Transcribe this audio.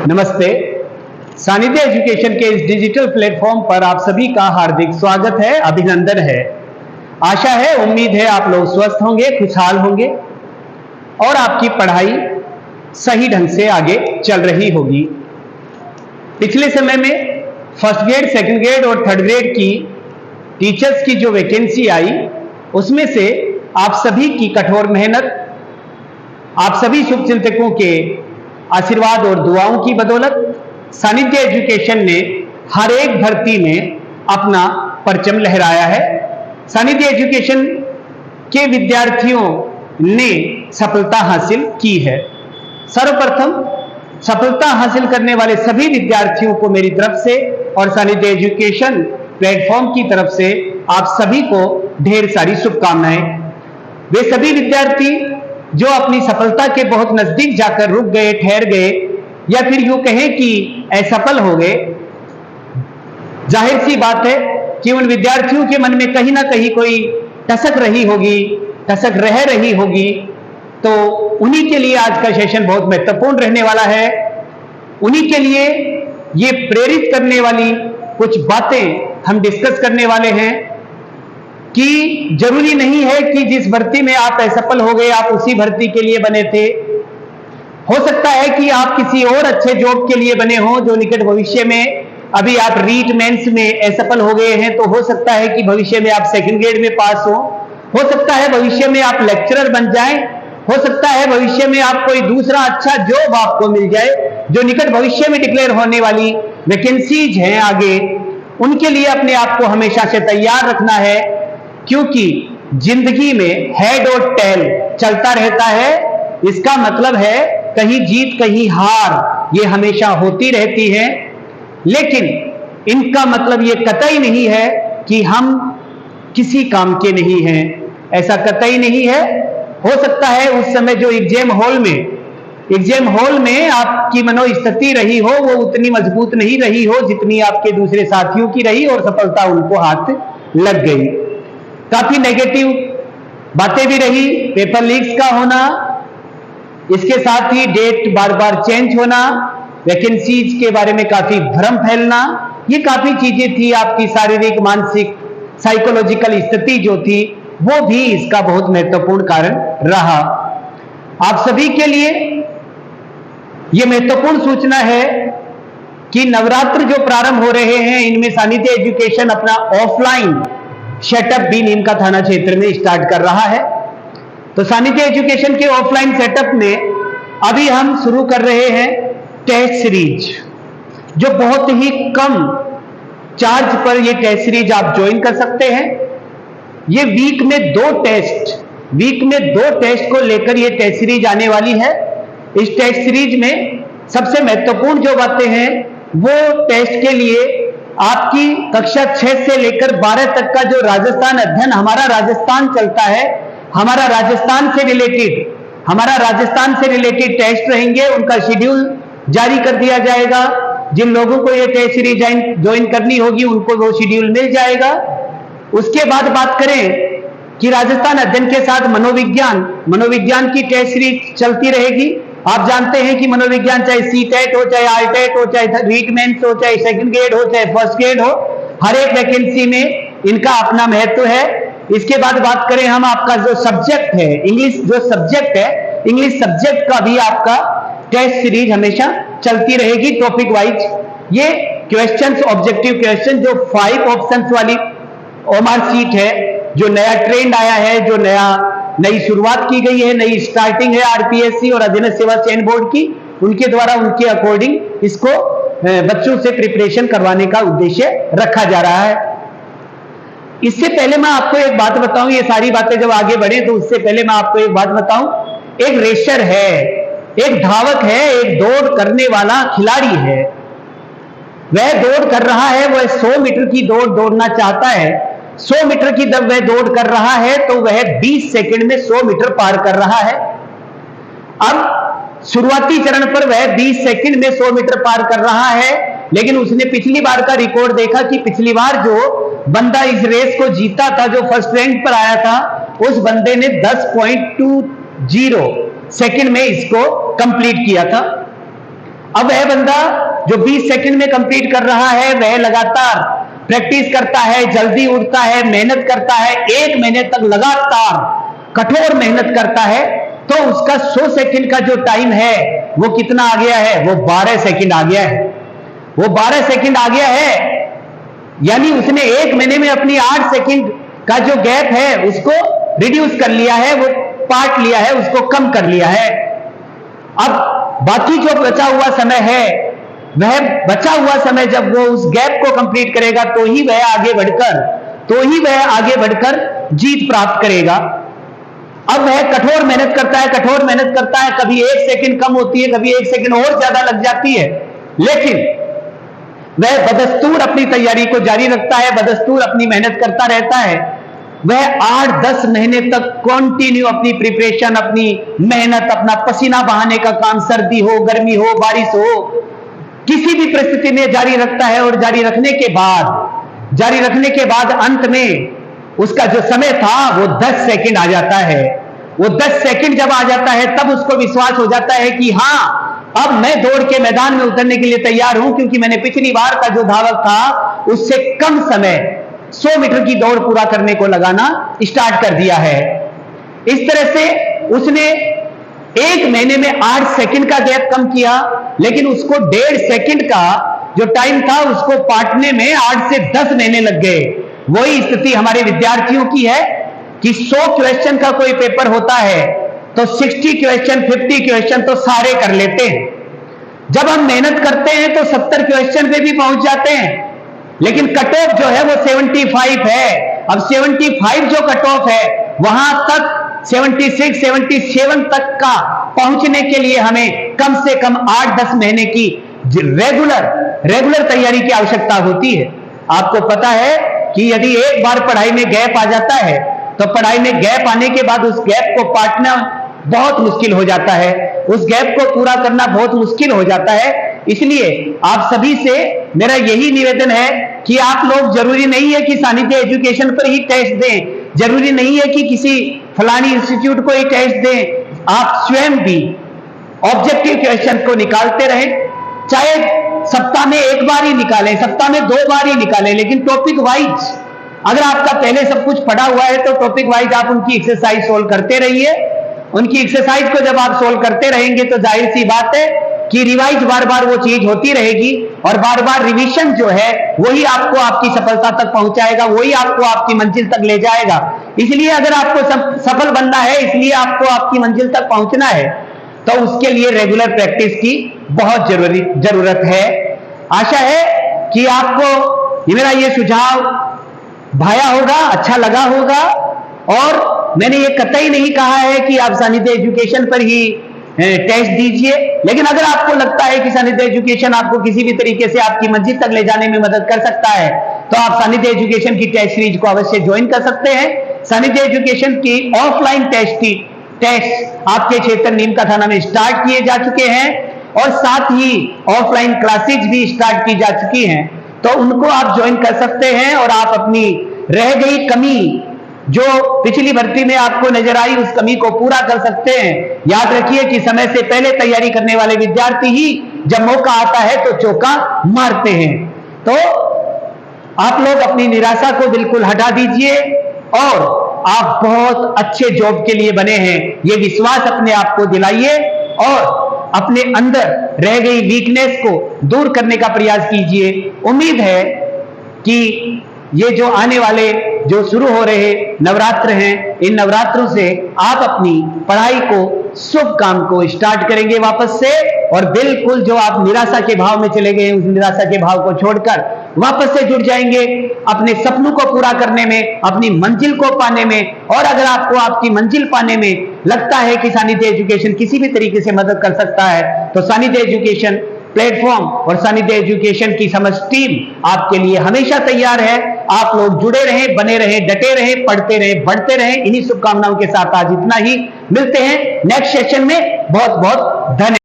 नमस्ते। सानिध्य एजुकेशन के इस डिजिटल प्लेटफॉर्म पर आप सभी का हार्दिक स्वागत है, अभिनंदन है। आशा है, उम्मीद है आप लोग स्वस्थ होंगे, खुशहाल होंगे और आपकी पढ़ाई सही ढंग से आगे चल रही होगी। पिछले समय में फर्स्ट ग्रेड, सेकंड ग्रेड और थर्ड ग्रेड की टीचर्स की जो वैकेंसी आई, उसमें से आप सभी की कठोर मेहनत, आप सभी शुभचिंतकों के आशीर्वाद और दुआओं की बदौलत सानिध्य एजुकेशन ने हर एक भर्ती में अपना परचम लहराया है। सानिध्य एजुकेशन के विद्यार्थियों ने सफलता हासिल की है। सर्वप्रथम सफलता हासिल करने वाले सभी विद्यार्थियों को मेरी तरफ से और सानिध्य एजुकेशन प्लेटफॉर्म की तरफ से आप सभी को ढेर सारी शुभकामनाएं। वे सभी विद्यार्थी जो अपनी सफलता के बहुत नजदीक जाकर रुक गए, ठहर गए या फिर यूं कहें कि असफल हो गए, जाहिर सी बात है कि उन विद्यार्थियों के मन में कहीं ना कहीं कोई टसक रही होगी, टसक रह रही होगी। तो उन्हीं के लिए आज का सेशन बहुत महत्वपूर्ण रहने वाला है। उन्हीं के लिए ये प्रेरित करने वाली कुछ बातें हम डिस्कस करने वाले हैं कि जरूरी नहीं है कि जिस भर्ती में आप असफल हो गए आप उसी भर्ती के लिए बने थे। हो सकता है कि आप किसी और अच्छे जॉब के लिए बने हो जो निकट भविष्य में, अभी आप रीट मेंस में असफल हो गए हैं तो हो सकता है कि भविष्य में आप सेकंड ग्रेड में पास हो सकता है भविष्य में आप लेक्चरर बन जाएं, हो सकता है भविष्य में आप कोई दूसरा अच्छा जॉब आपको मिल जाए। जो निकट भविष्य में डिक्लेयर होने वाली वैकेंसीज हैं आगे, उनके लिए अपने आप को हमेशा से तैयार रखना है, क्योंकि जिंदगी में हेड और टेल चलता रहता है। इसका मतलब है कहीं जीत कहीं हार ये हमेशा होती रहती है, लेकिन इनका मतलब ये कतई नहीं है कि हम किसी काम के नहीं हैं। ऐसा कतई नहीं है। हो सकता है उस समय जो एग्जाम हॉल में आपकी मनोस्थिति रही हो वो उतनी मजबूत नहीं रही हो जितनी आपके दूसरे साथियों की रही और सफलता उनको हाथ लग गई। काफी नेगेटिव बातें भी रही, पेपर लीक्स का होना, इसके साथ ही डेट बार बार चेंज होना, वैकेंसीज के बारे में काफी भ्रम फैलना, ये काफी चीजें थी। आपकी शारीरिक, मानसिक, साइकोलॉजिकल स्थिति जो थी वो भी इसका बहुत महत्वपूर्ण कारण रहा। आप सभी के लिए यह महत्वपूर्ण सूचना है कि नवरात्र जो प्रारंभ हो रहे हैं इनमें सानिध्य एजुकेशन अपना ऑफलाइन सेटअप भी नीम का थाना क्षेत्र में स्टार्ट कर रहा है। तो सानिध्य एजुकेशन के ऑफलाइन सेटअप में अभी हम शुरू कर रहे हैं टेस्ट सीरीज, जो बहुत ही कम चार्ज पर ये टेस्ट सीरीज आप ज्वाइन कर सकते हैं। ये वीक में दो टेस्ट को लेकर ये टेस्ट सीरीज आने वाली है। इस टेस्ट सीरीज में सबसे महत्वपूर्ण जो बातें हैं वो टेस्ट के लिए आपकी कक्षा 6 से लेकर 12 तक का जो राजस्थान अध्ययन हमारा राजस्थान चलता है, हमारा राजस्थान से रिलेटेड टेस्ट रहेंगे। उनका शेड्यूल जारी कर दिया जाएगा। जिन लोगों को ये टेस्ट सीरीज ज्वाइन करनी होगी उनको वो शेड्यूल मिल जाएगा। उसके बाद बात करें कि राजस्थान अध्ययन के साथ मनोविज्ञान की टेस्ट सीरीज चलती रहेगी। आप जानते हैं कि मनोविज्ञान चाहे सी-टेट हो, चाहे आई-टेट हो, चाहे रीट मेंस हो, चाहे सेकंड ग्रेड हो, चाहे फर्स्ट ग्रेड हो, हर एक वैकेंसी में इनका अपना महत्व है। इसके बाद बात करें हम आपका जो सब्जेक्ट है इंग्लिश, इंग्लिश सब्जेक्ट का भी आपका टेस्ट सीरीज हमेशा चलती रहेगी टॉपिक वाइज। ये क्वेश्चंस, ऑब्जेक्टिव क्वेश्चन, जो 5 ऑप्शंस वाली ओएमआर सीट है, जो नया ट्रेंड आया है, जो नई शुरुआत की गई है, नई स्टार्टिंग है आरपीएससी और अधीनस्थ सेवा चयन बोर्ड की, उनके द्वारा उनके अकॉर्डिंग इसको बच्चों से प्रिपरेशन करवाने का उद्देश्य रखा जा रहा है। इससे पहले मैं आपको एक बात बताऊं, ये सारी बातें जब आगे बढ़े तो उससे पहले मैं आपको एक बात बताऊं। एक रेसर है, एक धावक है, एक दौड़ करने वाला खिलाड़ी है। वह दौड़ कर रहा है, वह 100 मीटर की दौड़ दौड़ना चाहता है। 100 मीटर की जब वह दौड़ कर रहा है तो वह 20 सेकंड में 100 मीटर पार कर रहा है। अब शुरुआती चरण पर वह 20 सेकंड में 100 मीटर पार कर रहा है, लेकिन उसने पिछली बार का रिकॉर्ड देखा कि पिछली बार जो बंदा इस रेस को जीता था, जो फर्स्ट रैंक पर आया था, उस बंदे ने 10.20 सेकंड में इसको कंप्लीट किया था। अब वह बंदा जो 20 सेकंड में कंप्लीट कर रहा है, वह लगातार प्रैक्टिस करता है, जल्दी उठता है, मेहनत करता है, 1 महीने तक लगातार कठोर मेहनत करता है, तो उसका 100 सेकंड का जो टाइम है वो कितना आ गया है? वो 12 सेकंड आ गया है। वो 12 सेकंड आ गया है, यानी उसने 1 महीने में अपनी 8 सेकंड का जो गैप है उसको रिड्यूस कर लिया है, वो पार्ट लिया है, उसको कम कर लिया है। अब बाकी जो बचा हुआ समय है, वह बचा हुआ समय जब वो उस गैप को कंप्लीट करेगा तो ही वह आगे बढ़कर जीत प्राप्त करेगा। अब वह कठोर मेहनत करता है, कभी 1 सेकंड कम होती है, कभी 1 सेकंड और ज्यादा लग जाती है, लेकिन वह बदस्तूर अपनी तैयारी को जारी रखता है, बदस्तूर अपनी मेहनत करता रहता है। वह 8-10 महीने तक कंटिन्यू अपनी प्रिपरेशन, अपनी मेहनत, अपना पसीना बहाने का काम, सर्दी हो, गर्मी हो, बारिश हो, किसी भी परिस्थिति में जारी रखता है। और जारी रखने के बाद अंत में उसका जो समय था वो 10 सेकंड आ जाता है। वो 10 सेकंड जब आ जाता है तब उसको विश्वास हो जाता है कि हां, अब मैं दौड़ के मैदान में उतरने के लिए तैयार हूं, क्योंकि मैंने पिछली बार का जो धावक था उससे कम समय 100 मीटर की दौड़ पूरा करने को लगाना स्टार्ट कर दिया है। इस तरह से उसने 1 महीने में 8 सेकंड का गैप कम किया, लेकिन उसको 1.5 सेकंड का जो टाइम था उसको पाटने में 8 से 10 महीने लग गए। वही स्थिति हमारे विद्यार्थियों की है कि 100 क्वेश्चन का कोई पेपर होता है तो 60 क्वेश्चन, 50 क्वेश्चन तो सारे कर लेते हैं। जब हम मेहनत करते हैं तो 70 क्वेश्चन पे भी पहुंच जाते हैं, लेकिन कट ऑफ जो है वो 75 है। अब 75 जो कट ऑफ है, वहां तक 76, 77 तक का पहुंचने के लिए हमें कम से कम 8-10 महीने की रेगुलर तैयारी की आवश्यकता होती है। आपको पता है कि यदि एक बार पढ़ाई में गैप आ जाता है तो पढ़ाई में गैप आने के बाद उस गैप को पाटना बहुत मुश्किल हो जाता है, उस गैप को पूरा करना बहुत मुश्किल हो जाता है। इसलिए आप सभी से मेरा यही निवेदन है कि आप लोग, जरूरी नहीं है कि सानिध्य एजुकेशन पर ही टेस्ट दें, जरूरी नहीं है कि किसी फलानी इंस्टीट्यूट को ही टेस्ट दें। आप स्वयं भी ऑब्जेक्टिव क्वेश्चन को निकालते रहें, चाहे सप्ताह में 1 बार ही निकालें, सप्ताह में 2 बार ही निकालें, लेकिन टॉपिक वाइज। अगर आपका पहले सब कुछ पढ़ा हुआ है तो टॉपिक वाइज आप उनकी एक्सरसाइज सोल्व करते रहिए। उनकी एक्सरसाइज को जब आप सोल्व करते रहेंगे तो जाहिर सी बात है कि रिवाइज बार बार वो चीज होती रहेगी, और बार बार रिवीजन जो है वही आपको आपकी सफलता तक पहुंचाएगा, वही आपको आपकी मंजिल तक ले जाएगा। इसलिए अगर आपको सफल बनना है, इसलिए आपको आपकी मंजिल तक पहुंचना है, तो उसके लिए रेगुलर प्रैक्टिस की बहुत जरूरत है। आशा है कि आपको मेरा ये सुझाव भाया होगा, अच्छा लगा होगा। और मैंने ये कतई नहीं कहा है कि आप सानिध्य एजुकेशन पर ही टेस्ट दीजिए, लेकिन अगर आपको लगता है कि सानिध्य एजुकेशन आपको किसी भी तरीके से आपकी मंजिल तक ले जाने में मदद कर सकता है, तो आप सानिध्य एजुकेशन की टेस्ट सीरीज को अवश्य ज्वाइन कर सकते हैं। सानिध्य एजुकेशन की ऑफलाइन टेस्ट आपके क्षेत्र नीमका थाना में स्टार्ट किए जा चुके हैं, और साथ ही ऑफलाइन क्लासेज भी स्टार्ट की जा चुकी हैं, तो उनको आप ज्वाइन कर सकते हैं और आप अपनी रह गई कमी जो पिछली भर्ती में आपको नजर आई, उस कमी को पूरा कर सकते हैं। याद रखिए कि समय से पहले तैयारी करने वाले विद्यार्थी ही जब मौका आता है तो चौका मारते हैं। तो आप लोग अपनी निराशा को बिल्कुल हटा दीजिए और आप बहुत अच्छे जॉब के लिए बने हैं, ये विश्वास अपने आप को दिलाइए और अपने अंदर रह गई वीकनेस को दूर करने का प्रयास कीजिए। उम्मीद है कि ये जो आने वाले, जो शुरू हो रहे नवरात्र हैं, इन नवरात्रों से आप अपनी पढ़ाई को, शुभ काम को स्टार्ट करेंगे वापस से, और बिल्कुल जो आप निराशा के भाव में चले गए उस निराशा के भाव को छोड़कर वापस से जुड़ जाएंगे अपने सपनों को पूरा करने में, अपनी मंजिल को पाने में। और अगर आपको आपकी मंजिल पाने में लगता है कि सानिध्य एजुकेशन किसी भी तरीके से मदद कर सकता है, तो सानिध्य एजुकेशन प्लेटफॉर्म और सानिध्य एजुकेशन की समस्त टीम आपके लिए हमेशा तैयार है। आप लोग जुड़े रहें, बने रहें, डटे रहें, पढ़ते रहें, बढ़ते रहें। इन्हीं शुभकामनाओं के साथ आज इतना ही। मिलते हैं नेक्स्ट सेशन में। बहुत बहुत धन्यवाद।